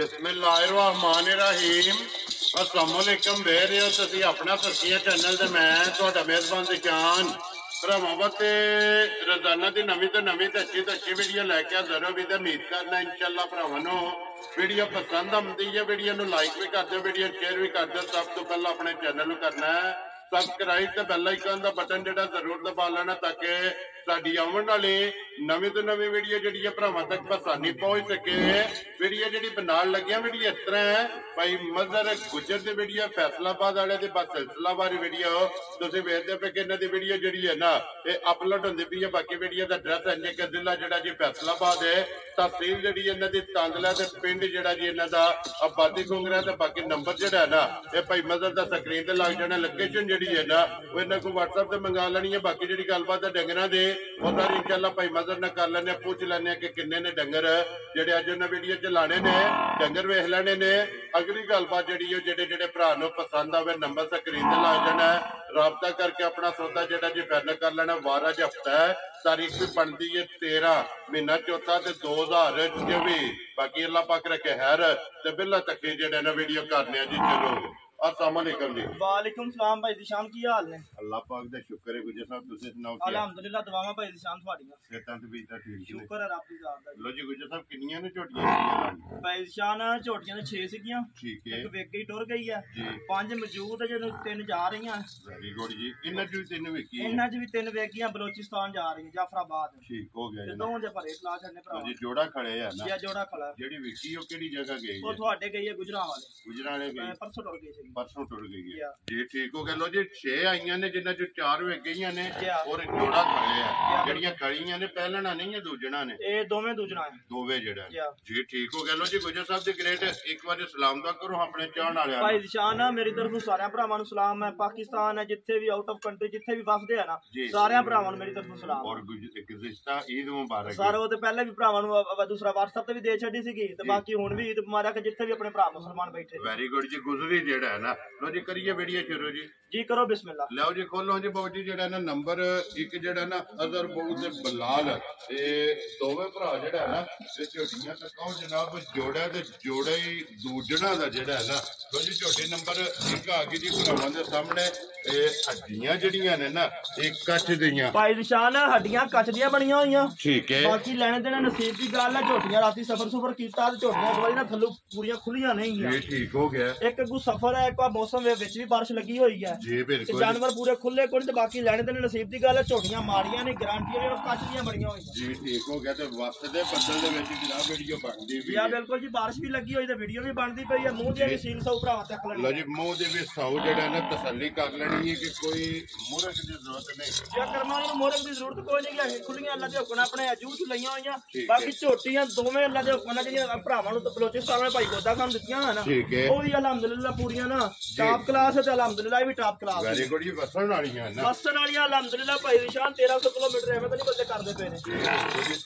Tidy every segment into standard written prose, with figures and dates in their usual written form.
बिस्मिल्लाहिर्रहमानिर्रहीम अस्सलामुअलैकुम दे रहे हो तुसीं अपना फरकिया चैनल ते मैं तुहाडा मेज़बान दिशान भरावां ते रोजाना की नवीं तो अच्छी वीडियो लैके हाज़र हो भी ते उम्मीद करना इंशाअल्लाह भरावां नूं वीडियो पसंद आती है। वीडियो नूं लाइक भी कर दो, वीडियो शेयर भी कर दो। सब तो पहला अपने चैनल नूं करना है सबसक्राइब ते बैल आइकन का बटन जिहड़ा जरूर दबा लेना ताकि साडी आउण वाली नवीं तो नवीं वीडियो जिहड़ी है भरावां तक आसानी पहुंच सके। वीडियो जिहड़ी बनाउण लग्गिया वीडियो इस तरह है भाई मजहर गुजर की वीडियो फैसलाबाद वाले की बस सिलसिलावार वीडियो तुसीं वेखदे पे कि इन्हां दी वीडियो जिहड़ी है ना ये अपलोड होंदी पई है। बाकी वीडियो का एड्रैस है कि जिला जिहड़ा जी फैसलाबाद है, तहसील जिहड़ी इन्हां दी तांदला ते पिंड जिहड़ा जी इन्हां दा आबादी घुंगरा ते बाकी नंबर जिहड़ा है ना ये भाई मजहर दा स्क्रीन ते लग जाना। लोकेशन जिहड़ी है ना वो इन्हां को WhatsApp ते मंगा लैनी है। बाकी जिहड़ी गलबात है डंगरां दे वो सारी इंशाअल्लाह भाई मजहर नाल कर लैने, पूछ लैने कि किन्ने ने डंगर जिहड़े अज उन्हां वीडियो च लाने ने डंगर वेख लेने ने। अगली गलबात जिहड़ी है जिहड़े भरा नूं पसंद आवे नंबर स्क्रीन ते लग जाना है, राबता करके अपना सौदा जिहड़ा जी फाइनल कर लेना। वार अज हफ्ता है, तारीख भी बनती है 13 महीना चौथा ते 2024। बाकी अल्लाह पाक रखे हैर ते बिल्ला तक जिहड़े ना वीडियो करने जी। चलो अस्सलाम वालेकुम जी। वालेकुम सलाम भाई दिशान की हाल ने? अल्लाह पाक दा शुक्र है। गुजर साहब तुसीं सुनाओ? अल्हम्दुलिल्लाह दुआवां भाई दिशान थोड़ियां सेहतां ते भी ठीक ने? शुक्र है रब दी जात दा। लो जी गुजर साहब किन्नियां ने झोटियां भाई दिशान झोटियां ने 6 सीगियां। ठीक है, एक वेक ही टुर गई है जी, 5 मौजूद है जो 3 जा रही हैं। वेरी गुड जी। इन्हां च 3 वेकी इन्हां च भी 3 वेकियां बलोचिस्तान जा रही हैं, जाफराबाद। ठीक हो गया ते जी। दोवां दे भरे क्लास छड़ने भरा जी जोड़ा खड़े है ना? ये जोड़ा खड़ा जेडी वेकी ओ केड़ी जगह गई वो है? ਤੁਹਾਡੇ गई है गुजरावाले। गुजराले गई परसों टुर गई सी। परसों टुर गई है जी। ठीक हो गया। लो जी 6 आईयां ने जिन्हां च 4 वेक गईयां ने और जोड़ा खड़े है। ਜਿਹੜੀਆਂ ਖੜੀਆਂ ਨੇ ਪਹਿਲਣਾ ਨਹੀਂ ਹੈ ਦੂਜਣਾ ਨੇ? ਇਹ ਦੋਵੇਂ ਦੂਜਣਾ ਹੈ, ਦੋਵੇਂ ਜਿਹੜਾ ਜੀ। ਠੀਕ ਹੋ ਗਿਆ। ਲੋ ਜੀ ਗੁਜਰ ਸਾਹਿਬ ਦੇ ਗ੍ਰੇਟ ਇੱਕ ਵਾਰੀ ਸਲਾਮ ਦਾ ਕਰੋ ਆਪਣੇ ਚਾਹਣ ਵਾਲਿਆਂ ਭਾਈ ਦਿਸ਼ਾਨ ਮੇਰੀ ਤਰਫੋਂ ਸਾਰਿਆਂ ਭਰਾਵਾਂ ਨੂੰ ਸਲਾਮ ਹੈ। ਪਾਕਿਸਤਾਨ ਹੈ ਜਿੱਥੇ ਵੀ ਆਊਟ ਆਫ ਕੰਟਰੀ ਜਿੱਥੇ ਵੀ ਵਸਦੇ ਆ ਨਾ ਸਾਰਿਆਂ ਭਰਾਵਾਂ ਨੂੰ ਮੇਰੀ ਤਰਫੋਂ ਸਲਾਮ ਔਰ ਗੁਜ਼ਿਸ਼ਤਾ ਈਦ ਮੁਬਾਰਕ। ਸਾਰੇ ਉਹ ਤੇ ਪਹਿਲੇ ਵੀ ਭਰਾਵਾਂ ਨੂੰ ਦੂਸਰਾ WhatsApp ਤੇ ਵੀ ਦੇ ਛੱਡੀ ਸੀਗੀ ਤੇ ਬਾਕੀ ਹੁਣ ਵੀ ਈਦ ਮੁਬਾਰਕ ਜਿੱਥੇ ਵੀ ਆਪਣੇ ਭਰਾ ਮੁਸਲਮਾਨ ਬੈਠੇ। ਵੈਰੀ ਗੁੱਡ ਜੀ। ਗੁਜ਼ਰੀ ਜਿਹੜਾ ਹੈ ਨਾ ਲੋ ਜੀ ਕਰੀਏ ਵੀਡੀਓ ਸ਼ੁਰੂ ਜੀ। जी करो बिस्मिल्लाह। ਲਿਆਓ ਜੀ ਖੋਲੋ ਜੀ ਬਾਊ ਜੀ। ਜਿਹੜਾ ਨਾ ਨੰਬਰ 1 ਜਿਹੜਾ ਨਾ ਅਜ਼ਰ ਬਾਊ ਤੇ ਬਲਾਲ ਇਹ ਦੋਵੇਂ ਭਰਾ ਜਿਹੜਾ ਨਾ ਇਹ ਝੋਟੀਆਂ ਤੇ ਕਹੋ ਜਨਾਬ ਜੋੜਾ ਤੇ ਜੋੜਾ ਹੀ ਦੂਜਣਾ ਦਾ ਜਿਹੜਾ ਹੈ ਨਾ ਲੋ ਜੀ ਝੋਟੀ ਨੰਬਰ 1 ਆ ਗਈ ਜੀ ਭਰਾਵਾਂ ਦੇ ਸਾਹਮਣੇ। ਇਹ ਹੱਡੀਆਂ ਜਿਹੜੀਆਂ ਨੇ ਨਾ ਇਹ ਕੱਚ ਦੀਆਂ ਭਾਈ ਦਿਸ਼ਾਨ ਹੱਡੀਆਂ ਕੱਚ ਦੀਆਂ ਬਣੀਆਂ ਹੋਈਆਂ। ਠੀਕ ਹੈ। ਬਾਕੀ ਲੈਣੇ ਦੇਣੇ ਨਸੀਬ ਦੀ ਗੱਲ ਹੈ। ਝੋਟੀਆਂ ਰਾਤੀ ਸਫਰ ਕੀਤਾ ਤੇ ਝੋਟੀਆਂ ਦਵਾਈ ਨਾ ਥੱਲੋਂ ਪੂਰੀਆਂ ਖੁੱਲੀਆਂ ਨਹੀਂ ਗਈਆਂ। ਇਹ ਠੀਕ ਹੋ ਗਿਆ। ਇੱਕ ਅੱਗੂ ਸਫਰ ਹੈ, ਇੱਕ ਮੌਸਮ ਵਿੱਚ ਵੀ ਬਾਰਿਸ਼ ਲੱਗੀ ਹੋਈ ਹੈ ਜੀ ਬਿਲਕੁਲ। जानवर पूरे खुले कोई ते बाकी लेने देने नसीब दी गल है। झोटियां माड़ियां ने गारंटी ने कच दियां बड़ियां होई जी। ठीक हो गया। ते वक्त दे बदल दे विच जनाब वीडियो बनदी पई है। बिल्कुल जी बारिश भी लगी हुई ते वीडियो भी बनदी पई है। मुंह दे सील सौ भरावां तक लगी। लो जी मुंह दे विच सौ जेड़ा ना तसल्ली कर लेनी है कि कोई मुरक दी जरूरत नहीं। जे करना नु मुरक दी जरूरत कोई नहीं है। खुलियां अल्लाह दे हुक्म अपने अजू च लईयां होईयां। बाकी झोटियां दोवें अल्लाह दे हुक्म नाल जेड़ियां भरावां नु बलोचिस्तान में भाई गोदा खान दित्तियां है ना ओ भी अल्हम्दुलिल्लाह पूरियां ना टॉप क्लास है ते अल्हम्दुलिल्लाह भी टॉप क्लास। वेरी गुड जी। वसन वालियां ना वसन वालियां अल्हम्दुलिल्लाह भाई निशान 1300 किलोमीटर एवें तो नहीं बंदे करदे पे ने।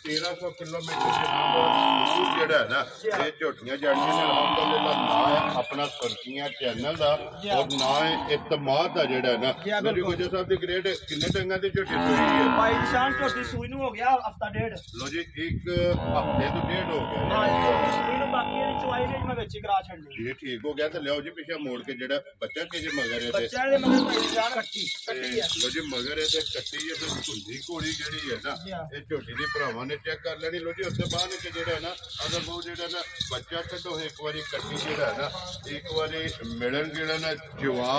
1300 किलोमीटर जनाब जेड़ा है ना ये झोटियां जानियां ने अल्हम्दुलिल्लाह ना है अपना सुर्खियां चैनल दा और ना है इत्तमाद दा जेड़ा है ना। लो गुजर साहब दी ग्रेड किन्ने टंगा दी झोटी सूई है? भाई निशान झोटी सूई नु हो गया हफ्ता डेढ़। लो जी 1 हफ्ते तो डेढ़ हो गया। हां जी सूई नु बाकी है चुवाई में मैं विच करा छड़नी। ये ठीक हो गया। तो लियो जी पीछे मोड़ के जेड़ा बच्चा के जे मगर है बच्चा दे मगर भाई निशान कट्टी है। लो जी मगर है ते कट्टी है ते धुंधी घोड़ी जेड़ी है ना ये झोटी दी भरावां ने चेक कर लेनी। लो जी उसके बाद के जेड़ा है ना अगर वो जेड़ा ना बच्चा कड्डो एक बारी कट्टी जेड़ा है ना एक बारी मिलन जेड़ा ना जवा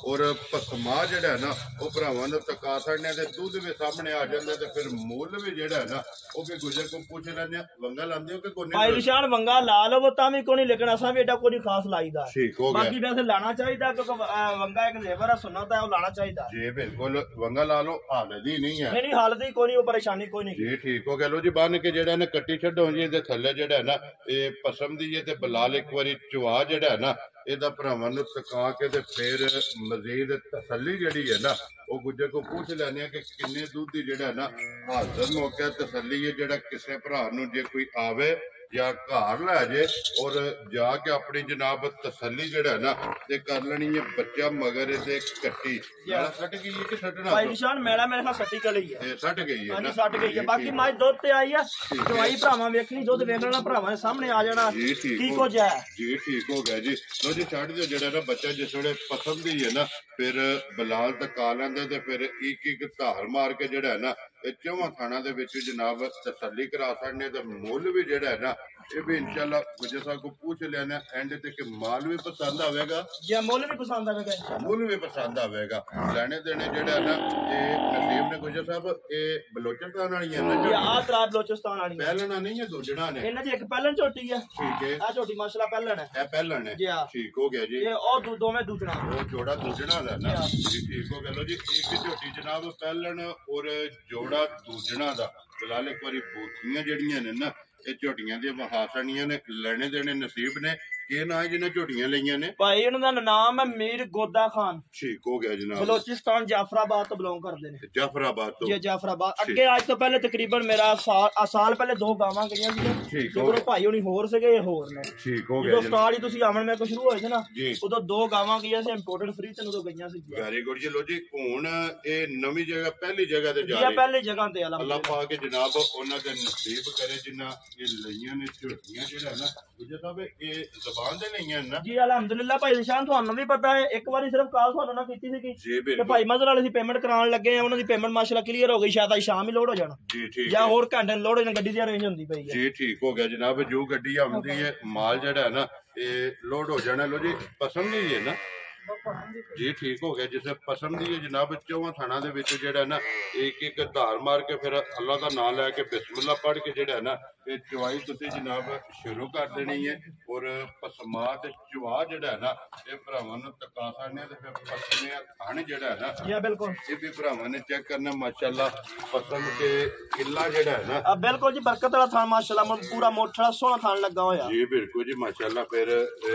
और पसमा जेड़ा है ना वो भरावां ने तका छड़ने ते दूध भी सामने आ जांदा ते फिर मुल भी जेड़ा है ना वो भी गुजर को पूछ लेने वंगा लांदे हो कि कोई नहीं? भाई निशान वंगा ला लो वो तां भी कोई नहीं, लेकिन असा भी एडा कोई खास लाईदा। ठीक हो गया। बाकी वैसे लाना चाहिए क्योंकि वंगा एक लेबर है सुन्नत है वो लाना चाहिए जी बिल्कुल। वंगा ला लो हालत ही नहीं है। नहीं हालत ही कोई नहीं, वो परेशानी कोई नहीं जी। ठीक हो गया। लो जी बन के जेड़ा ना कट्टी छड्डो जी ते थल्ले जेड़ा है ना ये पसम दी है ते बलाल एक बारी चुहा जेड़ा है ना ਇਹਦਾ ਭਰਾਵਾਂ ਨੂੰ ਤਕਾ ਕੇ ਤੇ ਫਿਰ ਮਜ਼ੀਦ ਤਸੱਲੀ ਜਿਹੜੀ ਹੈ ਨਾ ਉਹ ਗੁੱਜਰ ਕੋ ਪੁੱਛ ਲੈਣੇ ਆ ਕਿ ਕਿੰਨੇ ਦੁੱਧ ਦੀ ਜਿਹੜਾ ਨਾ ਹਾਜ਼ਰ ਮੌਕਾ ਤਸੱਲੀ ਹੈ ਜਿਹੜਾ ਕਿਸੇ ਭਰਾ ਨੂੰ ਜੇ ਕੋਈ ਆਵੇ ਜਾਂ ਘਰ ਲੈ ਜੇ ਔਰ ਜਾ ਕੇ ਆਪਣੀ ਜਨਾਬ ਤਸੱਲੀ ਜਿਹੜਾ ਨਾ ਤੇ ਕਰ ਲੈਣੀ ਹੈ। ਬੱਚਾ ਮਗਰ ਇਹਦੇ ਕੱਟੀ ਮੈਲਾ ਸੱਟ ਗਈ ਹੈ ਕਿ ਸੱਟਣਾ ਭਾਈ ਨਿਸ਼ਾਨ ਮੈਲਾ ਮੇਰੇ ਨਾਲ ਸੱਟੀ ਕਲੀ ਹੈ, ਸੱਟ ਗਈ ਹੈ ਹਾਂਜੀ ਸੱਟ ਗਈ ਹੈ। ਬਾਕੀ ਮੱਝ ਦੁੱਧ ਤੇ ਆਈ ਆ, ਦਵਾਈ ਭਰਾਵਾਂ ਵੇਖਣੀ, ਦੁੱਧ ਵੇਖ ਲੈਣਾ ਭਰਾਵਾਂ ਦੇ ਸਾਹਮਣੇ ਆ ਜਾਣਾ ਕੀ ਕੁਝ ਹੈ ਜੀ। ਠੀਕ ਹੋ ਗਿਆ ਜੀ। ਲੋ ਜੀ ਛੱਡ ਦਿਓ ਜਿਹੜਾ ਨਾ ਬੱਚਾ ਜਿਸ ਵੇਲੇ ਪਸੰਦ ਹੀ ਹੈ ਨਾ ਫਿਰ ਬਲਾਲ ਤਕਾ ਲੈਂਦੇ ਤੇ ਫਿਰ ਇੱਕ ਧਾਰ ਮਾਰ ਕੇ ਜਿਹੜਾ ਨਾ ਇਹ ਚੌਵਾਂ ਥਾਣਾ ਦੇ ਵਿੱਚ ਜਨਾਬ ਤਸੱਲੀ ਕਰਾ ਸਕਦੇ ਤੇ ਮੁੱਲ ਵੀ ਜਿਹੜਾ ਹੈ ਨਾ ਇਹ ਵੀ ਇਨਸ਼ਾਅੱਲਾ ਗੁਜਰ ਸਾਹਿਬ ਕੋ ਪੁੱਛ ਲੈਣਾ ਐਂਡ ਤੇ ਕਿ ਮਾਲ ਵੀ ਪਸੰਦ ਆਵੇਗਾ ਜਾਂ ਮੁੱਲ ਵੀ ਪਸੰਦ ਆਵੇਗਾ, ਮੁੱਲ ਵੀ ਪਸੰਦ ਆਵੇਗਾ। ਲੈਣੇ ਦੇਣੇ ਜਿਹੜਾ ਨਾ ਇਹ ਨਸੀਬ ਨੇ ਗੁਜਰ ਸਾਹਿਬ ਇਹ ਬਲੋਚਿਸਤਾਨ ਵਾਲੀ ਹੈ ਨਾ ਆ ਤਰਾ ਬਲੋਚਿਸਤਾਨ ਵਾਲੀ ਪਹਿਲਣਾ ਨਹੀਂ ਹੈ ਦੂਜਣਾ ਨੇ ਇਹਨਾਂ ਦੀ ਇੱਕ ਪਹਿਲਣ ਝੋਟੀ ਆ। ਠੀਕ ਹੈ ਆ ਝੋਟੀ ਮਾਸ਼ਾਅੱਲਾ ਪਹਿਲਣ ਹੈ, ਇਹ ਪਹਿਲਣ ਹੈ ਠੀਕ ਹੋ ਗਿਆ ਜੀ। ਇਹ ਉਹ ਦੋਵੇਂ ਦੂਜਣਾ ਉਹ ਜੋੜਾ ਦੂਜਣਾ ਦਾ ਨਾ ਜੀ ਠੀਕ ਹੋ ਗਿਆ। ਲੋ ਜੀ ਇੱਕ ਝੋਟੀ ਜਨਾਬ ਪਹਿਲਣ ਔਰ ਜੋੜਾ ਦੂਜਣਾ ਦਾ ਫਿਲਹਾਲ ਇੱਕ ਵਾਰੀ ਬੂਥੀਆਂ ਜਿਹੜੀਆਂ ਨੇ ਨਾ ਇਹ ਝੋਟੀਆਂ ਦੀਆਂ ਮਹਾਸਣੀਆਂ ਨੇ ਲੈਣੇ ਦੇਣੇ ਨਸੀਬ ਨੇ। ਇਹ ਨਾ ਜਿਹਨਾਂ ਝੋਟੀਆਂ ਲਈਆਂ ਨੇ ਭਾਈ ਉਹਨਾਂ ਦਾ ਨਾਮ ਹੈ ਮੀਰ ਗੋਦਾ ਖਾਨ, ਠੀਕ ਹੋ ਗਿਆ ਜਨਾਬ। ਬਲੋਚਿਸਤਾਨ ਜਾਫਰਾਬਾਦ ਤੋਂ ਬਿਲੋਂਗ ਕਰਦੇ ਨੇ, ਜਾਫਰਾਬਾਦ ਤੋਂ ਜੀ ਜਾਫਰਾਬਾਦ। ਅੱਗੇ ਅੱਜ ਤੋਂ ਪਹਿਲੇ ਤਕਰੀਬਨ ਮੇਰਾ ਸਾਲ ਪਹਿਲੇ 2 ਗਾਵਾਂ ਗਈਆਂ ਸੀ ਜਦੋਂ ਭਾਈ ਹੋਣੀ ਹੋਰ ਸੀਗੇ ਹੋਰ ਨੇ। ਠੀਕ ਹੋ ਗਿਆ। ਜਦੋਂ ਸਟਾਰਟ ਹੀ ਤੁਸੀਂ ਆਮਣ ਮੈਂ ਕੁਝ ਸ਼ੁਰੂ ਹੋਏ ਸੀ ਨਾ ਉਦੋਂ 2 ਗਾਵਾਂ ਗਈਆਂ ਸੀ ਇੰਪੋਰਟਡ ਫ੍ਰੀ ਤੇ ਉਦੋਂ ਗਈਆਂ ਸੀ। ਵੈਰੀ ਗੁੱਡ ਜੀ। ਲੋ ਜੀ ਹੁਣ ਇਹ ਨਵੀਂ ਜਗ੍ਹਾ ਪਹਿਲੀ ਜਗ੍ਹਾ ਤੇ ਜਾ ਰਹੀ ਪਹਿਲੀ ਜਗ੍ਹਾ ਤੇ ਅੱਲਾਹ ਪਾਕ ਜਨਾਬ ਉਹਨਾਂ ਦੇ ਨਸੀਬ ਕਰੇ ਜਿੰਨਾ ਇਹ ਲਈਆਂ ਨੇ ਝੋਟੀਆਂ ਜਿਹੜਾ ਨਾ ਗੁਜਰ ਸਾਹਿਬ ਇਹ ਜ਼ਬਾਨ ਦੇ ਲਈਆਂ ਨਾ ਜੀ ਅਲਹਮਦੁਲਿਲਾ। ਭਾਈ ਨਿਸ਼ਾਨ ਤੁਹਾਨੂੰ ਵੀ ਪਤਾ ਹੈ ਇੱਕ ਵਾਰੀ ਸਿਰਫ ਕਾਲ ਤੁਹਾਨੂੰ ਨਾਲ ਕੀਤੀ ਸੀ ਕਿ ਭਾਈ ਮਜ਼ਰ ਵਾਲੇ ਅਸੀਂ ਪੇਮੈਂਟ ਕਰਾਉਣ ਲੱਗੇ ਆ, ਉਹਨਾਂ ਦੀ ਪੇਮੈਂਟ ਮਾਸ਼ਾਅੱਲਾ ਕਲੀਅਰ ਹੋ ਗਈ, ਸ਼ਾਇਦ ਅੱਜ ਸ਼ਾਮ ਹੀ ਲੋਡ ਹੋ ਜਾਣਾ ਜੀ। ਠੀਕ ਜਾਂ ਹੋਰ ਘੰਟੇ ਲੋਡ ਹੋ ਜਾਣਾ, ਗੱਡੀ ਦੀ ਅਰੇਂਜ ਹੁੰਦੀ ਪਈ ਹੈ ਜੀ। ਠੀਕ ਹੋ ਗਿਆ ਜਨਾਬ। ਜੋ ਗੱਡੀ ਆਉਂਦੀ ਹੈ ਮਾਲ ਜਿਹੜਾ ਹੈ ਨਾ ਇਹ ਲੋਡ ਹੋ ਜਾਣਾ। ਲੋ ਜੀ ਪਸੰਦ ਹੀ ਹੈ ਨਾ ਜੀ। ਠੀਕ ਹੋ ਗਿਆ। ਜਿਸੇ ਪਸੰਦ ਹੀ ਹੈ ਜਨਾਬ ਚੌਵਾਂ ਥਾਣਾ ਦੇ ਵਿੱਚ ਜਿਹੜਾ ਨਾ ਇੱਕ ਧਾਰ ਮਾਰ ਕੇ ਫਿਰ ਅੱਲਾਹ ਦਾ ਨਾਮ ਲੈ ਕੇ ਬਿਸਮਿਲ੍ਲਾ ਪੜ੍ਹ ਕੇ ਜਿਹੜਾ ਨਾ ਇਹ ਚਵਾਈ ਤੁਸੀਂ ਜਨਾਬ ਸ਼ੁਰੂ ਕਰ ਦੇਣੀ ਹੈ। ਔਰ ਪਸਮਾ ਤੇ ਚਵਾ ਜਿਹੜਾ ਨਾ ਇਹ ਭਰਾਵਾਂ ਨੂੰ ਤਕਾ ਸਕਦੇ ਤੇ ਫਿਰ ਪਸਮੇ ਥਾਣ ਜਿਹੜਾ ਹੈ ਨਾ ਜੀ ਬਿਲਕੁਲ ਇਹ ਵੀ ਭਰਾਵਾਂ ਨੇ ਚੈੱਕ ਕਰਨਾ ਮਾਸ਼ਾਅੱਲਾ ਪਸੰਦ ਕੇ ਕਿੱਲਾ ਜਿਹੜਾ ਹੈ ਨਾ ਬਿਲਕੁਲ ਜੀ ਬਰਕਤ ਵਾਲਾ ਥਾਣ ਮਾਸ਼ਾਅੱਲਾ ਪੂਰਾ ਮੋਠਾ ਸੋਹਣਾ ਥਾਣ ਲੱਗਾ ਹੋਇਆ ਜੀ। ਬਿਲਕੁਲ ਜੀ ਮਾਸ਼ਾਅੱਲਾ। ਫਿਰ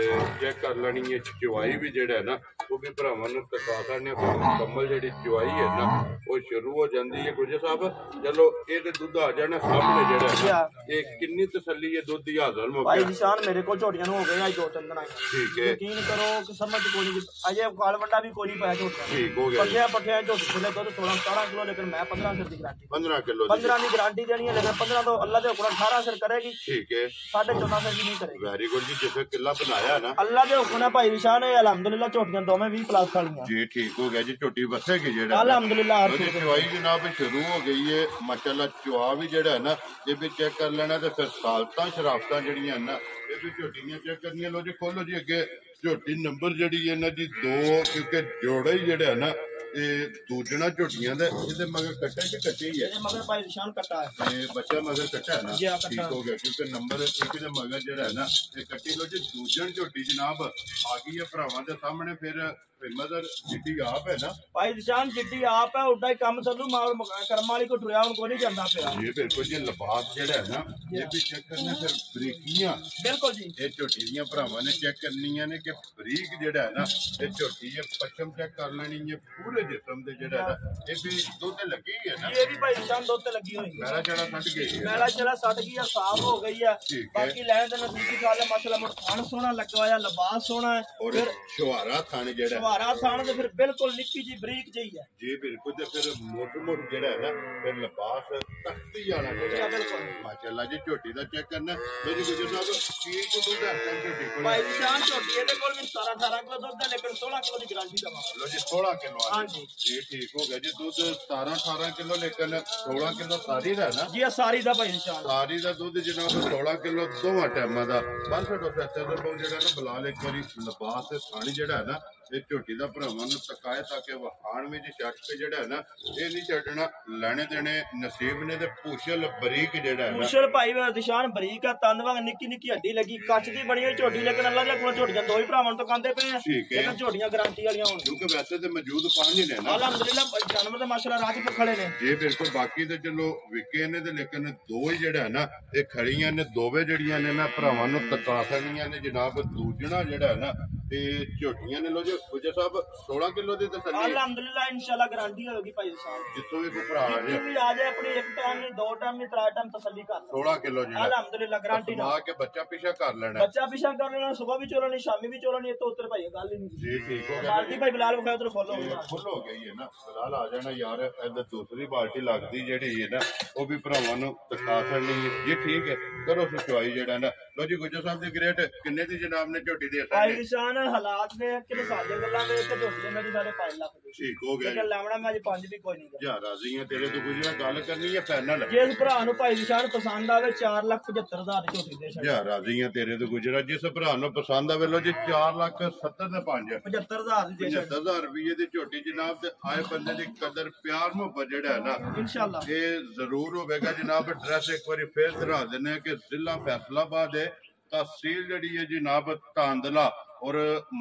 ਚੈੱਕ ਕਰ ਲੈਣੀ ਹੈ ਚਵਾਈ ਵੀ ਜਿਹੜਾ ਹੈ ਨਾ ਉਹ ਵੀ ਭਰਾਵਾਂ ਨੂੰ ਤਕਾ ਸਕਦੇ ਮੁਕੰਮਲ ਜਿਹੜੀ ਚਵਾਈ ਹੈ ਨਾ ਉਹ ਸ਼ੁਰੂ ਹੋ ਜਾਂਦੀ ਹੈ। ਗੁਜਰ ਸਾਹਿਬ ਚਲੋ ਇਹ ਤੇ ਦੁੱਧ ਆ ਜਾਣਾ ਸਾਹਮਣੇ ਜਿਹੜਾ ਇਹ ਕਿੰਨੀ ਤਸੱਲੀ ਹੈ ਦੁੱਧ ਦੀ ਹਾਜ਼ਰ ਹੋ ਗਿਆ ਭਾਈ ਨਿਸ਼ਾਨ ਮੇਰੇ ਕੋਲ ਝੋਟੀਆਂ ਨੂੰ ਹੋ ਗਏ ਅੱਜ 2-3 ਦਿਨ। ਠੀਕ ਹੈ। ਯਕੀਨ ਕਰੋ ਕਿ ਸਮਝ ਕੋਈ ਨਹੀਂ ਅਜੇ ਕਾਲ ਵੱਡਾ ਵੀ ਕੋਈ ਨਹੀਂ ਪਾਇਆ ਝੋਟੀਆਂ। ਠੀਕ ਹੋ ਗਿਆ। ਪੱਠਿਆਂ ਝੋਟੀ ਥੱਲੇ ਦੁੱਧ 16-17 ਕਿਲੋ ਲੇਕਿਨ ਮੈਂ 15 ਸਿਰ ਦੀ ਗਾਰੰਟੀ 15 ਕਿਲੋ 15 ਦੀ ਗਾਰੰਟੀ ਦੇਣੀ ਹੈ ਲੇਕਿਨ 15 ਤੋਂ ਅੱਲਾ ਦੇ ਹੁਕਮ 18 ਸਿਰ ਕਰੇਗੀ। ਠੀਕ ਹੈ। 14.5 ਸਿਰ ਦੀ ਨਹੀਂ ਕਰੇਗੀ। ਵੈਰੀ ਗੁੱਡ ਜੀ। ਜਿਵੇਂ ਕਿੱਲਾ ਬਣਾਇਆ ਨਾ ਅੱਲਾ ਦੇ ਹੁਕਮ ਨਾਲ ਭਾਈ ਨਿਸ਼ਾਨ ਹੈ ਅਲਹਮਦੁਲਿਲਾ ਝੋਟੀਆਂ ਦੋਵੇਂ 20 ਪਲੱਸ ਵਾਲੀਆਂ ਜੀ। ਠੀਕ ਹੋ ਗਿਆ ਜੀ। ਝੋਟੀ ਵਸੇਗੀ ਜਿਹੜਾ ਅਲਹਮਦੁਲਿਲਾ ਚਵਾਈ ਜਨਾਬ ਸ਼ੁਰੂ ਹੋ ਗਈ ਹੈ ਮਾਸ਼ਾਅੱਲਾ। ਚਵਾ ਵੀ ਜਿਹੜਾ ਹੈ ਨਾ ਇਹ ਵੀ ਚੈੱਕ ਕਰ ਲੈਣਾ ਤੇ ਫਿਰ ਸਾਲਤਾਂ ਸ਼ਰਾਫਤਾਂ ਜਿਹੜੀਆਂ ਨਾ ਇਹ ਵੀ ਝੋਟੀਆਂ ਚੈੱਕ ਕਰਨੀਆਂ। ਲੋ ਜੀ ਖੋਲੋ ਜੀ ਅੱਗੇ ਝੋਟੀ ਨੰਬਰ ਜਿਹੜੀ ਹੈ ਨਾ ਜੀ 2 ਕਿਉਂਕਿ ਜੋੜਾ ਹੀ ਜਿਹੜਾ ਹੈ ਨਾ ਇਹ ਦੂਜਣਾ ਝੋਟੀਆਂ ਦਾ ਇਹਦੇ ਮਗਰ ਕੱਟਾ ਕਿ ਕੱਟੇ ਹੀ ਹੈ ਮਗਰ ਭਾਈ ਨਿਸ਼ਾਨ ਕੱਟਾ ਹੈ ਤੇ ਬੱਚਾ ਮਗਰ ਕੱਟਾ ਹੈ ਨਾ ਠੀਕ ਹੋ ਗਿਆ ਕਿਉਂਕਿ ਨੰਬਰ ਇੱਕ ਦੇ ਮਗਰ ਜਿਹੜਾ ਹੈ ਨਾ ਇਹ ਕੱਟੀ ਲੋ ਜੀ। ਦੂਜਣ ਝੋਟੀ ਜਨਾਬ ਆ ਗਈ ਹੈ ਭਰਾਵਾਂ ਦੇ ਸਾਹਮਣੇ। ਫਿਰ ਮਦਰ ਜਿੱਡੀ ਆਪ ਹੈ ਨਾ ਭਾਈ ਨਿਸ਼ਾਨ ਜਿੱਡੀ ਆਪ ਹੈ ਉੱਡਾ ਹੀ ਕੰਮ ਚੱਲੂ ਮਾਲ ਕਰਮ ਵਾਲੀ ਕੋ ਟੁਰਿਆ ਹੁਣ ਕੋਈ ਨਹੀਂ ਜਾਂਦਾ ਪਿਆ ਜੀ। ਬਿਲਕੁਲ ਜੀ। ਲਿਬਾਸ ਜਿਹੜਾ ਹੈ ਨਾ ਇਹ ਵੀ ਚੈੱਕ ਕਰਨਾ ਫਿਰ ਬਰੀਕੀਆਂ ਬਿਲਕੁਲ ਜੀ ਇਹ ਝੋਟੀ ਦੀਆਂ ਭਰਾਵਾਂ ਨੇ ਚੈੱਕ ਕਰਨੀਆਂ ਨੇ ਕਿ ਬਰੀਕ ਜਿਹੜਾ ਹੈ ਨਾ ਇਹ ਝੋਟੀ ਇਹ ਪੱਛਮ ਚੈੱਕ ਕਰ ਲੈਣੀ ਹੈ ਪੂਰੇ ਜਿਸਮ ਦੇ ਜਿਹੜਾ ਹੈ ਇਹ ਵੀ ਦੁੱਧ ਲੱਗੀ ਹੈ ਨਾ ਇਹ ਵੀ ਭਾਈ ਨਿਸ਼ਾਨ ਦੁੱਧ ਤੇ ਲੱਗੀ ਹੋਈ ਮੈਲਾ ਜਿਹੜਾ ਛੱਡ ਗਈ ਹੈ ਮੈਲਾ ਜਿਹੜਾ ਛੱਡ ਗਈ ਆ ਸਾਫ਼ ਹੋ ਗਈ ਆ। ਬਾਕੀ ਲੈਣ ਦੇ ਨਜ਼ਦੀਕੀ ਗੱਲ ਹੈ ਮਾਸ਼ਾਅੱਲਾ ਮੁਰਖਾਨ ਸੋਹਣਾ ਲੱਗਾ ਹੋਇਆ ਲਿਬਾਸ ਸੋਹਣਾ ਹੈ ਔਰ ਸ਼ਵਾਰਾ ਥਾਣ ਜਿਹੜਾ ਸ਼ਵਾਰਾ ਥਾਣ ਤੇ ਫਿਰ ਬਿਲਕੁਲ ਨਿੱਕੀ ਜੀ ਬਰੀਕ ਜਿਹੀ ਹੈ ਜੀ। ਬਿਲਕੁਲ ਤੇ ਫਿਰ ਮੋਟ ਜਿਹੜਾ ਹੈ ਨਾ ਫਿਰ ਲਿਬਾਸ ਤਖਤੀ ਵਾਲਾ ਜਿਹੜਾ ਬਿਲਕੁਲ ਮਾਸ਼ਾਅੱਲਾ ਜੀ। ਝੋਟੀ ਦਾ ਚੈੱਕ ਕਰਨਾ ਮੇਰੀ ਗੁਜਰ ਸਾਹਿਬ ਕੀ ਦੁੱਧ ਹੈ ਝੋਟੀ ਕੋਲ ਭਾਈ ਨਿਸ਼ਾਨ ਝੋਟੀ ਇਹਦੇ ਕੋਲ ਵੀ 17-18 ਕਿਲੋ ਦੁੱਧ ਹੈ ਲੇਕਿਨ 16 ਕਿਲੋ ਦੀ ਗਾਰੰਟੀ ਦਵਾਂਗੇ। ਲੋ ਜੀ 16 ਕਿਲੋ ਹਾਂਜੀ ਜੀ। ਠੀਕ ਹੋ ਗਿਆ ਜੀ। ਦੁੱਧ 17-18 ਕਿਲੋ ਲੇਕਿਨ 16 ਕਿਲੋ ਸਾਰੀ ਦਾ ਨਾ ਜੀ ਸਾਰੀ ਦਾ ਭਾਈ ਨਿਸ਼ਾਨ ਸਾਰੀ ਦਾ ਦੁੱਧ ਜਨਾਬ 16 ਕਿਲੋ ਦੋਵਾਂ ਟਾਈਮਾਂ ਦਾ। ਬੰਦ ਛੱਡੋ ਸੱਤੇ ਦਾ ਜਿਹੜਾ ਨਾ ਬਲਾਲ ਇੱਕ ਵਾਰੀ ਲਿਬਾਸ ਥਾਣੀ ਜਿਹੜਾ ਹੈ ਨਾ ਇਹ ਝੋਟੀ ਦਾ ਭਰਾਵਾਂ ਨੂੰ ਤਕਾਏ ਤਾਂ ਕਿ ਵਹਾਣ ਵਿੱਚ ਛੱਡ ਕੇ ਜਿਹੜਾ ਹੈ ਨਾ ਇਹ ਨਹੀਂ ਛੱਡਣਾ। ਲੈਣੇ ਦੇਣੇ ਨਸੀਬ ਨੇ ਤੇ ਪੁਸ਼ਲ ਬਰੀਕ ਜਿਹੜਾ ਹੈ ਨਾ ਪੁਸ਼ਲ ਭਾਈ ਨਿਸ਼ਾਨ ਬਰੀਕ ਆ ਤੰਦ ਵਾਂਗ ਨਿੱਕੀ ਨਿੱਕੀ ਹੱਡੀ ਲੱਗੀ ਕੱਚ ਦੀ ਬਣੀ ਹੋਈ ਝੋਟੀ ਲੇਕਿਨ ਅੱਲਾ ਦੀਆਂ ਕੋਲ ਝੋਟੀਆਂ ਦੋ ਹੀ ਭਰਾਵਾਂ ਤੋਂ ਕਾਂਦੇ ਪਏ ਆ ਲੇਕਿਨ ਝੋਟੀਆਂ ਗਾਰੰਟੀ ਵਾਲੀਆਂ ਹੋਣ ਕਿਉਂਕਿ ਵੈਸੇ ਤੇ ਮੌਜੂਦ 5 ਹੀ ਨੇ ਨਾ ਅਲਹਮਦੁਲਿਲਾ ਜਾਨਵਰ ਤਾਂ ਮਾਸ਼ਾਅੱਲਾ ਰਾਜ ਤੇ ਖੜੇ ਨੇ ਜੀ। ਬਿਲਕੁਲ। ਬਾਕੀ ਤੇ ਚਲੋ ਵਿਕੇ ਨੇ ਤੇ ਲੇਕਿਨ 2 ਹੀ ਜਿਹੜਾ ਹੈ ਨਾ ਇਹ ਖੜੀਆਂ ਨੇ ਦੋਵੇਂ ਜਿਹੜੀਆਂ ਨੇ ਨਾ ਭਰਾਵਾਂ ਨੂੰ ਤਕਾ ਸਕਦੀਆਂ ਨੇ ਜਨਾਬ। ਦੂਜਣਾ ਜਿਹੜਾ ਹੈ ਨਾ ਤੇ ਝੋਟੀਆਂ ਨੇ ਲੋ ਜੀ ਗੁਜਰ ਸਾਹਿਬ 16 ਕਿਲੋ ਦੀ ਤਸੱਲੀ ਅਲਹਮਦੁਲਿਲਾ ਇੰਸ਼ਾਅੱਲਾ ਗਾਰੰਟੀ ਹੋਵੇਗੀ ਭਾਈ ਸਾਹਿਬ ਜਿੱਥੋਂ ਵੀ ਕੋਈ ਭਰਾ ਜਿੱਥੇ ਵੀ ਆ ਜਾਏ ਆਪਣੀ ਇੱਕ ਟਾਈਮ ਨਹੀਂ ਦੋ ਟਾਈਮ ਨਹੀਂ ਤਰਾ ਟਾਈਮ ਤਸੱਲੀ ਕਰ 16 ਕਿਲੋ ਜਿਹੜਾ ਅਲਹਮਦੁਲਿਲਾ ਗਾਰੰਟੀ ਨਾਲ ਕੇ ਬੱਚਾ ਪਿਛਾ ਕਰ ਲੈਣਾ ਬੱਚਾ ਪਿਛਾ ਕਰ ਲੈਣਾ ਸਵੇਰ ਵੀ ਚੋਲਣੀ ਸ਼ਾਮੀ ਵੀ ਚੋਲਣੀ ਇਹ ਤੋਂ ਉੱਤਰ ਭਾਈ ਗੱਲ ਹੀ ਨਹੀਂ ਜੀ ਠੀਕ ਹੋ ਗਿਆ ਬਾਲਟੀ ਭਾਈ ਬਿਲਾਲ ਵਿਖਾਓ ਉਧਰ ਫੁੱਲ ਹੋ ਗਈ ਹੈ ਨਾ ਬਿਲਾਲ ਆ ਜਾਣਾ ਯਾਰ ਇਹਦਾ ਦੂਸਰੀ ਬਾਲਟੀ ਲੱਗਦੀ ਜਿਹੜੀ ਹੈ ਨਾ ਉਹ ਵੀ ਭਰਾਵਾਂ ਨੂੰ ਦਿਖਾ ਸਕਣੀ ਹੈ ਜੀ ਠੀਕ ਹੈ ਕਰੋ ਸੁਚਵਾਈ ਜਿਹੜਾ ਨਾ ਲੋ ਜੀ ਗੁੱਜਰ ਸਾਹਿਬ ਦੀ ਗ੍ਰੇਟ ਕਿੰਨੇ ਦੀ ਜਨਾਬ ਨੇ ਝੋਟੀ ਦੇ ਭਾਈ ਨਿਸ਼ਾਨ ਹਾਲਾਤ ਨੇ ਕਿ ਸਾਡੇ ਗੱਲਾਂ ਦੇ ਤੇ ਝੋਟੀ ਦੇ ਮੇਰੇ ਸਾਡੇ 5 ਲੱਖ ਦੇ ਠੀਕ ਹੋ ਗਿਆ ਲਾਵਣਾ ਮੈਂ ਅੱਜ 5 ਵੀ ਕੋਈ ਨਹੀਂ ਜਾ ਰਾਜ਼ੀ ਆ ਤੇਰੇ ਤੋਂ ਗੁਜਰਾ ਗੱਲ ਕਰਨੀ ਹੈ ਫਾਈਨਲ ਜਿਸ ਭਰਾ ਨੂੰ ਭਾਈ ਨਿਸ਼ਾਨ ਪਸੰਦ ਆਵੇ 4,75,000 ਦੀ ਝੋਟੀ ਦੇ ਜਾ ਰਾਜ਼ੀ ਆ ਤੇਰੇ ਤੋਂ ਗੁਜਰਾ ਜਿਸ ਭਰਾ ਨੂੰ ਪਸੰਦ ਆਵੇ ਲੋ ਜੀ 4,70,000 ਦੇ 5 75,000 ਦੀ 75,000 ਰੁਪਏ ਦੀ ਝੋਟੀ ਜਨਾਬ ਤੇ ਆਏ ਬੰਦੇ ਦੀ ਕਦਰ ਪਿਆਰ ਮੁਹੱਬਤ ਜਿਹੜਾ ਹੈ ਨਾ ਇਨਸ਼ਾਅੱਲਾ ਇਹ ਜ਼ਰੂਰ ਹੋਵੇਗਾ ਜਨਾਬ ਐਡਰੈਸ ਇੱਕ ਵਾਰੀ ਫੇਰ ਦਿਖਾ ਦਿੰਦੇ ਕਿ ਜ਼ਿਲ੍ਹਾ ਫੈਸਲਾਬਾਦ ਹੈ ਤਹਿਸੀਲ ਜਿਹੜੀ ਹੈ ਜਨਾਬ ਧਾਂਦਲਾ ਔਰ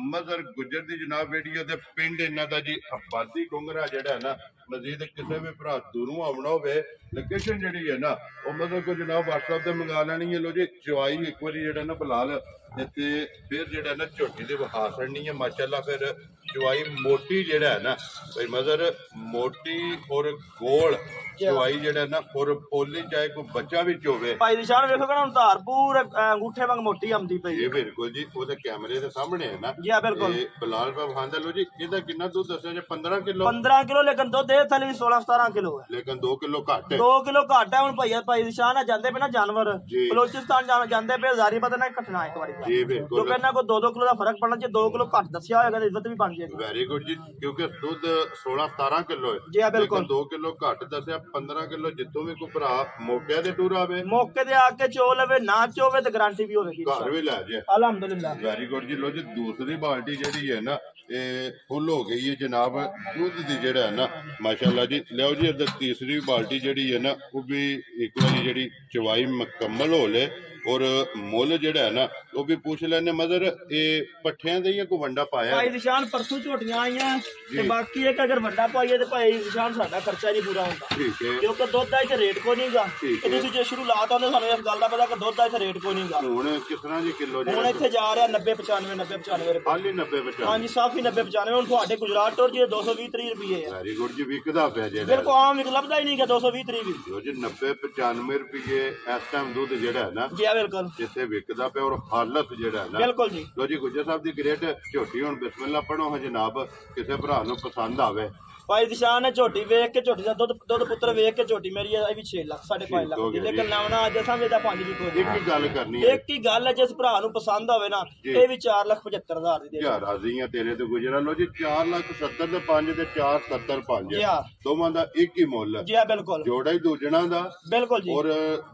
ਮਜ਼ਰ ਗੁਜਰ ਦੀ ਜਨਾਬ ਵੀਡੀਓ ਦੇ ਪਿੰਡ ਇਹਨਾਂ ਦਾ ਜੀ ਆਬਾਦੀ ਗੁੰਗਰਾ ਜਿਹੜਾ ਹੈ ਨਾ ਮਜ਼ੀਦ ਕਿਸੇ ਵੀ ਭਰਾ ਦੂਰੋਂ ਆਉਣਾ ਹੋਵੇ ਲੋਕੇਸ਼ਨ ਜਿਹੜੀ ਹੈ ਨਾ ਉਹ ਮਜ਼ਰ ਕੋ ਜਨਾਬ WhatsApp ਤੇ ਮੰਗਾ ਲੈਣੀ ਹੈ ਲੋ ਜੀ ਚਵਾਈ ਇੱਕ ਵਾਰੀ ਜਿਹੜਾ ਨਾ ਬਲਾਲ ਤੇ ਫਿਰ ਜਿਹੜਾ ਨਾ ਝੋਟੀ ਦੇ ਵਿਖਾ ਛੱਡਣੀ ਹੈ ਮਾਸ਼ਾਅੱਲਾ ਫਿਰ ਚਵਾਈ ਮੋਟੀ ਜਿਹੜਾ ਹੈ ਨਾ ਬਈ ਮਜ਼ਰ ਮੋਟੀ ਔਰ ਗੋਲ ਚਵਾਈ ਜਿਹੜਾ ਨਾ ਔਰ ਪੋਲੀ ਚਾਹੇ ਕੋਈ ਬੱਚਾ ਵੀ ਹੋਵੇ ਭਾਈ ਨਿਸ਼ਾਨ ਵੇਖੋ ਕਿ ਹੁਣ ਧਾਰ ਪੂਰੇ ਅੰਗੂਠੇ ਵਾਂਗ ਮੋਟੀ ਆਉਂਦੀ ਪਈ ਇਹ ਬਿਲਕੁਲ ਜੀ ਉਹਦੇ ਕੈਮਰੇ ਦੇ ਸਾਹਮਣੇ ਹੈ ਨਾ ਜੀ ਬਿਲਕੁਲ ਬਲਾਲ ਸਾਹਿਬ ਖਾਂਦਾ ਲੋ ਜੀ ਇਹਦਾ ਕਿੰਨਾ ਦੁੱਧ ਦੱਸਿਆ ਜੇ 15 ਕਿਲੋ 15 ਕਿਲੋ ਲੇਕਿਨ ਦੁੱਧ ਇਹ ਥਲੀ 16-17 ਕਿਲੋ ਹੈ ਲੇਕਿਨ 2 ਕਿਲੋ ਘੱਟ 2 ਕਿਲੋ ਘੱਟ ਹੈ ਹੁਣ ਭਾਈ ਨਿਸ਼ਾਨ ਆ ਜਾਂਦੇ ਪਏ ਨਾ ਜਾਨਵਰ ਬਲੋਚਿਸਤਾਨ ਜਾਂਦੇ ਪਏ ਜ਼ਾਰੀ ਪਤਾ ਨਾ ਕੱਟਣਾ ਇੱਕ ਵਾਰੀ ਜੀ ਬਿਲਕੁਲ ਕਿਉਂਕਿ ਇਹਨਾਂ ਕੋ 2-2 ਕਿਲੋ ਦਾ ਫਰਕ ਪੜਨਾ ਜੇ 2 ਕਿਲੋ ਘੱਟ ਦੱਸਿਆ ਹੋਏਗਾ ਤਾਂ ਇੱਜ਼ਤ ਵੀ ਬਣ ਜਾਏਗੀ ਵੈਰੀ ਗੁੱਡ ਜੀ ਕਿਉਂਕਿ ਦੁੱਧ 16-17 ਕਿਲੋ ਹੈ ਜੀ ਬਿਲਕੁਲ 2 ਕਿਲੋ ਘੱਟ ਦੱਸਿਆ 15 ਕਿਲੋ ਜਿੱਥੋਂ ਵੀ ਕੋਈ ਭਰਾ ਮੌਕੇ ਦੇ ਟੂਰ ਆਵੇ ਮੌਕੇ ਤੇ ਆ ਕੇ ਚੋ ਲਵੇ ਨਾ ਚੋਵੇ ਤੇ ਗਾਰੰਟੀ ਵੀ ਹੋਵੇਗੀ ਘਰ ਵੀ ਲੈ ਜੇ ਅਲਹਮਦੁਲਿਲਾ ਵੈਰੀ ਗੁੱਡ ਜੀ ਲੋ ਜੀ ਦੂਸਰੀ ਬਾਲਟੀ ਜਿਹੜੀ ਹੈ ਨਾ ਇਹ ਫੁੱਲ ਹੋ ਗਈ ਹੈ ਜਨਾਬ ਦੁੱਧ ਦੀ ਜਿਹੜਾ ਹੈ ਨਾ ਮਾਸ਼ਾਅੱਲਾ ਜੀ ਲਿਓ ਜੀ ਇਧਰ ਤੀਸਰੀ ਬਾਲਟੀ ਜਿਹੜੀ ਹੈ ਨਾ ਉਹ ਵੀ ਇੱਕ ਵਾਰੀ ਜਿਹੜੀ ਚਵਾਈ ਮੁਕੰਮਲ ਹੋ ਲੇ ਔਰ ਮੁੱਲ ਜਿਹੜਾ ਹੈ ਨਾ ਉਹ ਵੀ ਪੁੱਛ ਲੈਣੇ ਮਜ਼ਰ ਇਹ ਪੱਠਿਆਂ ਦੇ ਜਾਂ ਕੋਈ ਵੰਡਾ ਪਾਇਆ ਭਾਈ ਨਿਸ਼ਾਨ ਪਰਸੋਂ ਝੋਟੀਆਂ ਆਈਆਂ ਤੇ ਬਾਕੀ ਇੱਕ ਅਗਰ ਵੱਡਾ ਪਾਈਏ ਤੇ ਭਾਈ ਨਿਸ਼ਾਨ ਸਾਡਾ ਖਰਚਾ ਨਹੀਂ ਪੂਰਾ ਹੁੰਦਾ ਠੀਕ ਹੈ ਕਿਉਂਕਿ ਦੁੱਧ ਦਾ ਇੱਥੇ ਰੇਟ ਕੋਈ ਨਹੀਂਗਾ ਤੇ ਤੁਸੀਂ ਜੇ ਸ਼ੁਰੂਆਤ ਆਉਂਦੇ ਸਾਨੂੰ ਇਸ ਗੱਲ ਦਾ ਪਤਾ ਕਿ ਦੁੱਧ ਦਾ ਇੱਥੇ ਰੇਟ ਕੋਈ ਨਹੀਂਗਾ ਹੁਣ ਕਿਸ ਤਰ੍ਹਾਂ ਜੀ ਕਿਲੋ ਹੁਣ ਇੱਥੇ ਜਾ ਰਿਹਾ 90-95 ਰੁਪਏ ਹਾਲੀ 90-95 ਹਾਂਜੀ ਸਾਫੀ 90-95 ਹੁਣ ਤੁਹਾਡੇ ਗੁਜਰਾਤ ਟੋਰ ਜੀ 220-30 ਰੁਪਏ ਹੈ ਵੈਰੀ ਗੁੱਡ ਜੀ ਵਿਕਦਾ ਪਿਆ ਜਿਹੜਾ ਬਿਲਕੁਲ ਆਮ ਲੱਭਦਾ ਹੀ ਨਹੀਂਗਾ 220-30 ਵੀ ਜੋ ਜੀ 90-95 ਰੁਪਏ ਇਸ ਟਾਈਮ ਦੁੱਧ ਜਿਹੜਾ ਹੈ ਨਾ ਜੀ ਬਿਲਕੁਲ ਜਿੱਥੇ ਵਿਕਦਾ ਪਿਆ ਔਰ ਹਾਲਤ ਜਿਹੜਾ ਹੈ ਨਾ ਬਿਲਕੁਲ ਜੀ ਲੋ ਜੀ ਗੁੱਜਰ ਸਾਹਿਬ ਦੀ ਗ੍ਰੇਟ ਝੋਟੀ ਹੁਣ ਬਿਸਮਿਲ੍ਲਾ ਪੜੋ ਜਨਾਬ ਕਿਸੇ ਭਰਾ ਨੂੰ ਪਸੰਦ ਆਵੇ ਭਾਈ ਨਿਸ਼ਾਨ ਨੇ ਝੋਟੀ ਵੇਖ ਕੇ ਝੋਟੀ ਦਾ ਦੁੱਧ ਪੁੱਤਰ ਵੇਖ ਕੇ ਝੋਟੀ ਮੇਰੀ ਇਹ ਵੀ 6 ਲੱਖ 5.5 ਲੱਖ ਦੀ ਲੇਕਿਨ ਲਾਉਣਾ ਅੱਜ ਸਮੇਂ ਦਾ 5 ਦੀ ਕੋਈ ਇੱਕ ਹੀ ਗੱਲ ਕਰਨੀ ਹੈ ਇੱਕ ਹੀ ਗੱਲ ਹੈ ਜਿਸ ਭਰਾ ਨੂੰ ਪਸੰਦ ਹੋਵੇ ਨਾ ਇਹ ਵੀ 4,75,000 ਦੀ ਦੇ ਯਾਰ ਰਾਜ਼ੀ ਆ ਤੇਰੇ ਤੋਂ ਗੁਜਰਾ ਲੋ ਜੀ 4,70,000 ਦੇ 5 ਤੇ 4,70,000 5 ਦੋਵਾਂ ਦਾ ਇੱਕ ਹੀ ਮੁੱਲ ਜੀ ਬਿਲਕੁਲ ਜੋੜਾ ਹੀ ਦੂਜਣਾ ਦਾ ਬਿਲਕੁਲ ਜੀ ਔਰ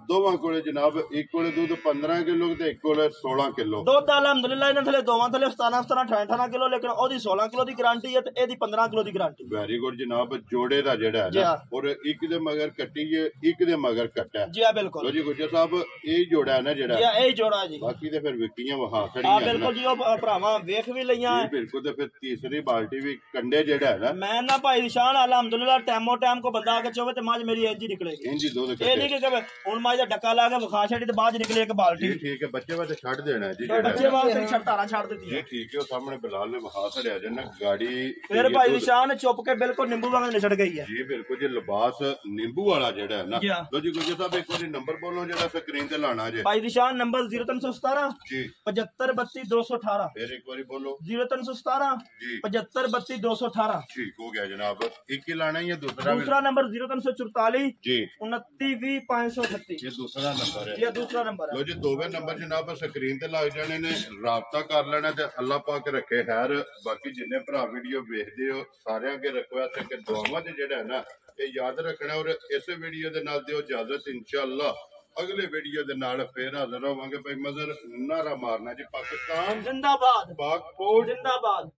ਦੋਵਾਂ ਕੋਲੇ ਜਨਾਬ ਇੱਕ ਕੋਲੇ ਦੁੱਧ 15 ਕਿਲੋ ਤੇ ਇੱਕ ਕੋਲੇ 16 ਕਿਲੋ ਦੁੱਧ ਅਲਹਮਦੁਲਿਲਾ ਇਹਨਾਂ ਥਲੇ ਦੋਵਾਂ ਥਲੇ 17-18 ਕਿਲੋ ਲੇਕਿਨ ਉਹਦੀ 16 ਕਿਲੋ ਦੀ ਗਾਰੰਟੀ ਹੈ ਤੇ ਇਹਦੀ 15 ਕਿਲੋ ਦੀ ਗਾਰੰਟੀ ਵੈਰੀ ਗੁੱਡ ਜਨਾਬ ਜੋੜੇ ਦਾ ਜਿਹੜਾ ਹੈ ਨਾ ਔਰ ਇੱਕ ਦੇ ਮਗਰ ਕੱਟੀ ਹੈ ਇੱਕ ਦੇ ਮਗਰ ਕੱਟਾ ਜੀ ਬਿਲਕੁਲ ਲੋ ਜੀ ਗੁੱਜਰ ਸਾਹਿਬ ਇਹ ਜੋੜਾ ਹੈ ਨਾ ਜਿਹੜਾ ਜੀ ਇਹ ਜੋੜਾ ਜੀ ਬਾਕੀ ਤੇ ਫਿਰ ਵਿਕੀਆਂ ਵਹਾ ਖੜੀਆਂ ਬਿਲਕੁਲ ਜੀ ਉਹ ਭਰਾਵਾਂ ਵੇਖ ਵੀ ਲਈਆਂ ਬਿਲਕੁਲ ਤੇ ਫਿਰ ਤੀਸਰੀ ਬਾਲਟੀ ਵੀ ਕੰਡੇ ਜਿਹੜਾ ਹੈ ਨਾ ਮੈਂ ਨਾ ਭਾਈ ਨਿਸ਼ਾਨ ਅਲਹਮਦੁਲਿਲਾ ਟਾਈਮੋ ਟਾਈਮ ਕੋ ਬੰਦਾ ਆ ਕੇ ਚੋਵੇ ਤੇ ਮੱਝ ਮੇਰੀ ਇੰਜ ਹੀ ਨਿਕਲੇਗੀ ਇੰਜ ਹੀ ਦੁੱਧ ਇਹ ਨਹੀਂ ਕਿ ਹੁਣ ਮੱਝ ਦਾ ਡੱਕਾ ਲਾ ਕੇ ਵਿਖਾ ਛੱਡੀ ਤੇ ਬਾਅਦ ਨਿਕਲੇ ਇੱਕ ਬਾਲਟੀ ਠੀਕ ਹੈ ਬੱਚੇ ਵਾਸਤੇ ਛੱਡ ਦੇਣਾ ਜੀ ਬੱਚੇ ਵਾਸਤੇ ਛੱਡਾਰਾ ਛੱਡ ਦਿੱਤੀ ਜੀ ਠੀਕ ਹੈ ਉਹ ਸਾਹਮਣੇ ਬਲਾਲ ਨੇ ਵਿਖਾ ਛੜਿਆ ਜਨਾ ਗਾੜੀ ਫਿਰ ਭਾਈ ਨਿਸ਼ਾਨ ਚੁੱਪ ਕੇ ਬਿਲਕੁਲ ਨਿੰਬੂ ਵਾਂਗ ਨਿਛੜ ਗਈ ਹੈ ਜੀ ਬਿਲਕੁਲ ਜੀ ਲਿਬਾਸ ਨਿੰਬੂ ਵਾਲਾ ਜਿਹੜਾ ਹੈ ਨਾ ਲੋ ਜੀ ਗੁੱਜਰ ਸਾਹਿਬ ਇੱਕ ਵਾਰੀ ਨੰਬਰ ਬੋਲੋ ਜਿਹੜਾ ਸਕਰੀਨ ਤੇ ਲਾਣਾ ਜੇ ਭਾਈ ਨਿਸ਼ਾਨ ਨੰਬਰ 0317 ਜੀ 7532 ਫਿਰ ਇੱਕ ਵਾਰੀ ਬੋਲੋ 0317 ਜੀ 7532 ਠੀਕ ਹੋ ਗਿਆ ਜਨਾਬ ਇੱਕ ਹੀ ਲਾਣਾ ਜਾਂ ਦੂਸਰਾ ਨੰਬਰ 0344 ਜੀ 2920 ਇਹ ਦੂਸਰਾ ਨੰਬਰ ਹੈ ਇਹ ਦੂਸਰਾ ਨੰਬਰ ਹੈ ਲੋ ਜੀ ਦੋਵੇਂ ਨੰਬਰ ਜਨਾਬ ਸਕਰੀਨ ਤੇ ਲੱਗ ਜਾਣੇ ਨੇ ਰਾਬਤਾ ਕਰ ਲੈਣਾ ਤੇ ਅੱਲਾਹ ਪਾਕ ਰੱਖੇ ਖੈਰ ਬਾਕੀ ਜਿੰਨੇ ਭਰਾ ਵੀਡੀਓ ਵੇਖਦੇ ਹੋ ਸਾਰਿਆਂ ਅੱਗੇ ਰਿਕੁਐਸਟ ਹੈ ਕਿ ਦੁਆਵਾਂ ਚ ਜਿਹੜਾ ਹੈ ਨਾ ਇਹ ਯਾਦ ਰੱਖਣਾ ਔਰ ਇਸੇ ਵੀਡੀਓ ਦੇ ਨਾਲ ਦਿਓ ਇਜਾਜ਼ਤ ਇਨਸ਼ਾਅੱਲਾ ਅਗਲੇ ਵੀਡੀਓ ਦੇ ਨਾਲ ਫੇਰ ਹਾਜ਼ਰ ਹੋਵਾਂਗੇ ਭਾਈ ਮਜ਼ਰ ਨਾਰਾ ਮਾਰਨਾ ਜੀ ਪਾਕਿਸਤਾਨ ਜ਼ਿੰਦਾਬਾਦ ਪਾਕ ਫੌਜ ਜ਼ਿੰਦਾਬਾਦ।